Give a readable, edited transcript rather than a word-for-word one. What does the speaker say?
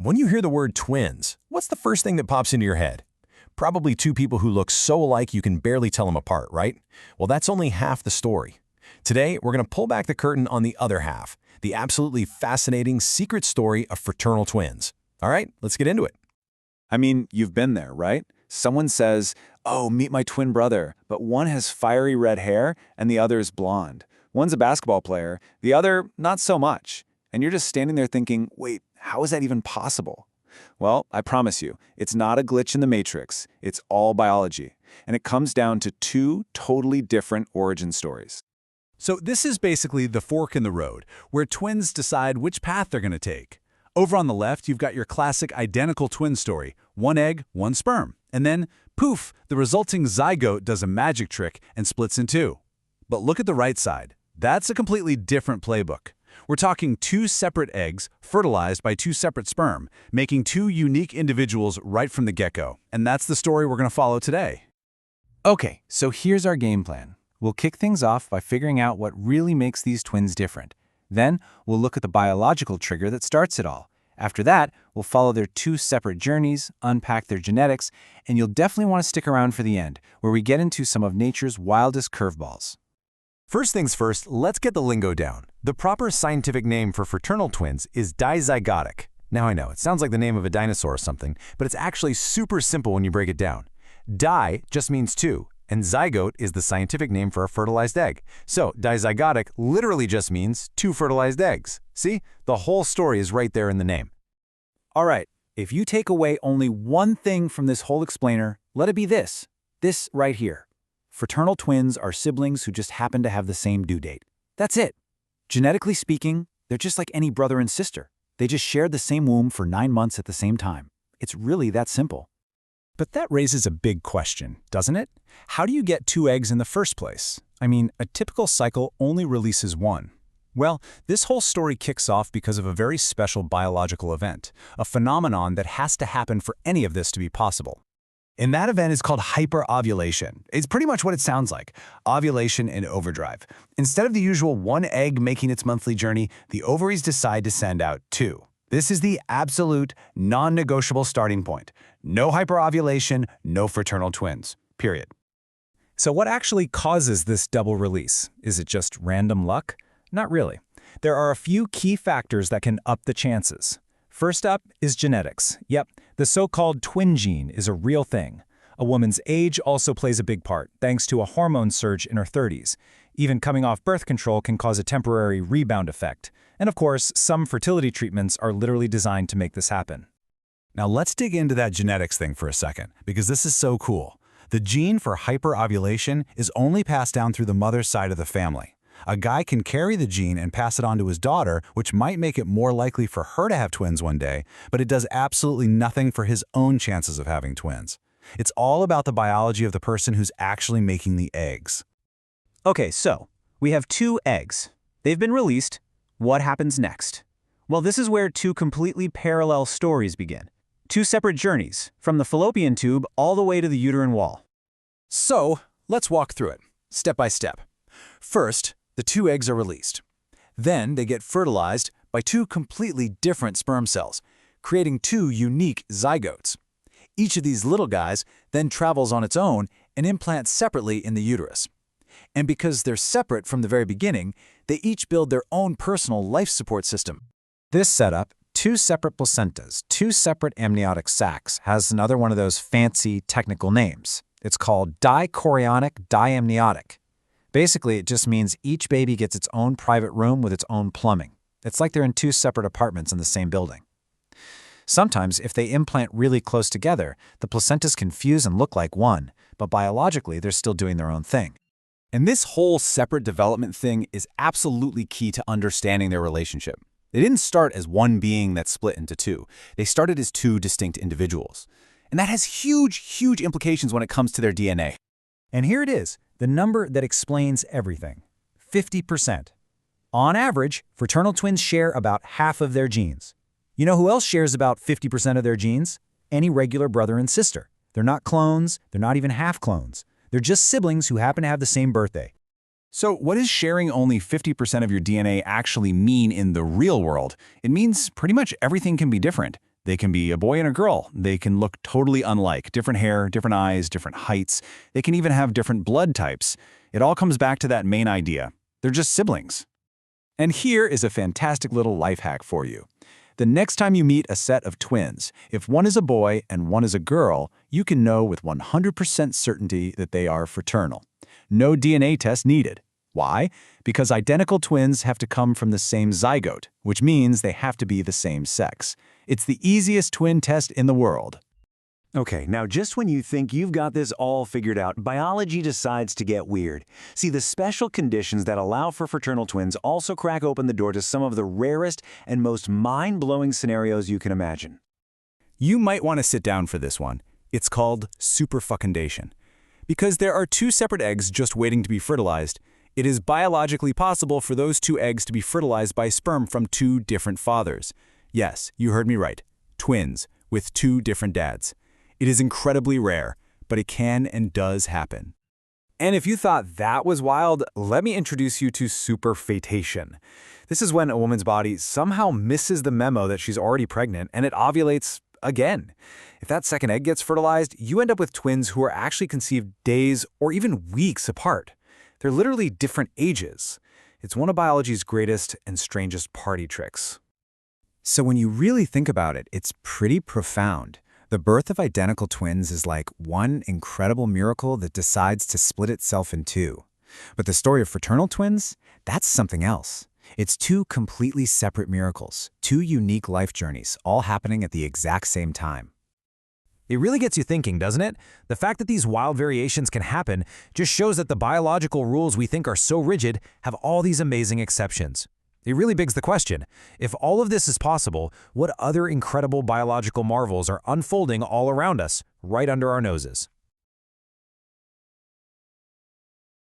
When you hear the word twins, what's the first thing that pops into your head? Probably two people who look so alike you can barely tell them apart, right? Well, that's only half the story. Today, we're going to pull back the curtain on the other half, the absolutely fascinating secret story of fraternal twins. All right, let's get into it. I mean, you've been there, right? Someone says, "Oh, meet my twin brother," but one has fiery red hair and the other is blonde. One's a basketball player, the other not so much. And you're just standing there thinking, wait, how is that even possible? Well, I promise you, it's not a glitch in the matrix. It's all biology. And it comes down to two totally different origin stories. So this is basically the fork in the road, where twins decide which path they're going to take. Over on the left, you've got your classic identical twin story, one egg, one sperm. And then, poof, the resulting zygote does a magic trick and splits in two. But look at the right side. That's a completely different playbook. We're talking two separate eggs fertilized by two separate sperm, making two unique individuals right from the get-go. And that's the story we're going to follow today. Okay, so here's our game plan. We'll kick things off by figuring out what really makes these twins different. Then, we'll look at the biological trigger that starts it all. After that, we'll follow their two separate journeys, unpack their genetics, and you'll definitely want to stick around for the end, where we get into some of nature's wildest curveballs. First things first, let's get the lingo down. The proper scientific name for fraternal twins is dizygotic. Now I know, it sounds like the name of a dinosaur or something, but it's actually super simple when you break it down. Di just means two, and zygote is the scientific name for a fertilized egg. So dizygotic literally just means two fertilized eggs. See? The whole story is right there in the name. All right, if you take away only one thing from this whole explainer, let it be this right here. Fraternal twins are siblings who just happen to have the same due date. That's it. Genetically speaking, they're just like any brother and sister. They just shared the same womb for 9 months at the same time. It's really that simple. But that raises a big question, doesn't it? How do you get two eggs in the first place? I mean, a typical cycle only releases one. Well, this whole story kicks off because of a very special biological event, a phenomenon that has to happen for any of this to be possible. And that event is called hyperovulation. It's pretty much what it sounds like, ovulation in overdrive. Instead of the usual one egg making its monthly journey, the ovaries decide to send out two. This is the absolute, non-negotiable starting point. No hyperovulation, no fraternal twins, period. So what actually causes this double release? Is it just random luck? Not really. There are a few key factors that can up the chances. First up is genetics. Yep, the so-called twin gene is a real thing. A woman's age also plays a big part, thanks to a hormone surge in her 30s. Even coming off birth control can cause a temporary rebound effect. And of course, some fertility treatments are literally designed to make this happen. Now let's dig into that genetics thing for a second, because this is so cool. The gene for hyperovulation is only passed down through the mother's side of the family. A guy can carry the gene and pass it on to his daughter, which might make it more likely for her to have twins one day, but it does absolutely nothing for his own chances of having twins. It's all about the biology of the person who's actually making the eggs. Okay, so we have two eggs. They've been released. What happens next? Well, this is where two completely parallel stories begin. Two separate journeys, from the fallopian tube all the way to the uterine wall. So, let's walk through it, step by step. First, the two eggs are released. Then they get fertilized by two completely different sperm cells, creating two unique zygotes. Each of these little guys then travels on its own and implants separately in the uterus. And because they're separate from the very beginning, they each build their own personal life support system. This setup, two separate placentas, two separate amniotic sacs, has another one of those fancy technical names. It's called dichorionic diamniotic. Basically, it just means each baby gets its own private room with its own plumbing. It's like they're in two separate apartments in the same building. Sometimes, if they implant really close together, the placentas can fuse and look like one, but biologically, they're still doing their own thing. And this whole separate development thing is absolutely key to understanding their relationship. They didn't start as one being that split into two. They started as two distinct individuals. And that has huge implications when it comes to their DNA. And here it is, the number that explains everything. 50%. On average, fraternal twins share about half of their genes. You know who else shares about 50% of their genes? Any regular brother and sister. They're not clones, they're not even half clones. They're just siblings who happen to have the same birthday. So what does sharing only 50% of your DNA actually mean in the real world? It means pretty much everything can be different. They can be a boy and a girl. They can look totally unlike, different hair, different eyes, different heights. They can even have different blood types. It all comes back to that main idea. They're just siblings. And here is a fantastic little life hack for you. The next time you meet a set of twins, if one is a boy and one is a girl, you can know with 100% certainty that they are fraternal. No DNA test needed. Why? Because identical twins have to come from the same zygote, which means they have to be the same sex. It's the easiest twin test in the world. Okay, now just when you think you've got this all figured out, biology decides to get weird. See, the special conditions that allow for fraternal twins also crack open the door to some of the rarest and most mind-blowing scenarios you can imagine. You might want to sit down for this one. It's called superfecundation. Because there are two separate eggs just waiting to be fertilized, it is biologically possible for those two eggs to be fertilized by sperm from two different fathers. Yes, you heard me right. Twins with two different dads. It is incredibly rare, but it can and does happen. And if you thought that was wild, let me introduce you to superfetation. This is when a woman's body somehow misses the memo that she's already pregnant and it ovulates again. If that second egg gets fertilized, you end up with twins who are actually conceived days or even weeks apart. They're literally different ages. It's one of biology's greatest and strangest party tricks. So when you really think about it, it's pretty profound. The birth of identical twins is like one incredible miracle that decides to split itself in two. But the story of fraternal twins, that's something else. It's two completely separate miracles, two unique life journeys, all happening at the exact same time. It really gets you thinking, doesn't it? The fact that these wild variations can happen just shows that the biological rules we think are so rigid have all these amazing exceptions. It really begs the question, if all of this is possible, what other incredible biological marvels are unfolding all around us, right under our noses?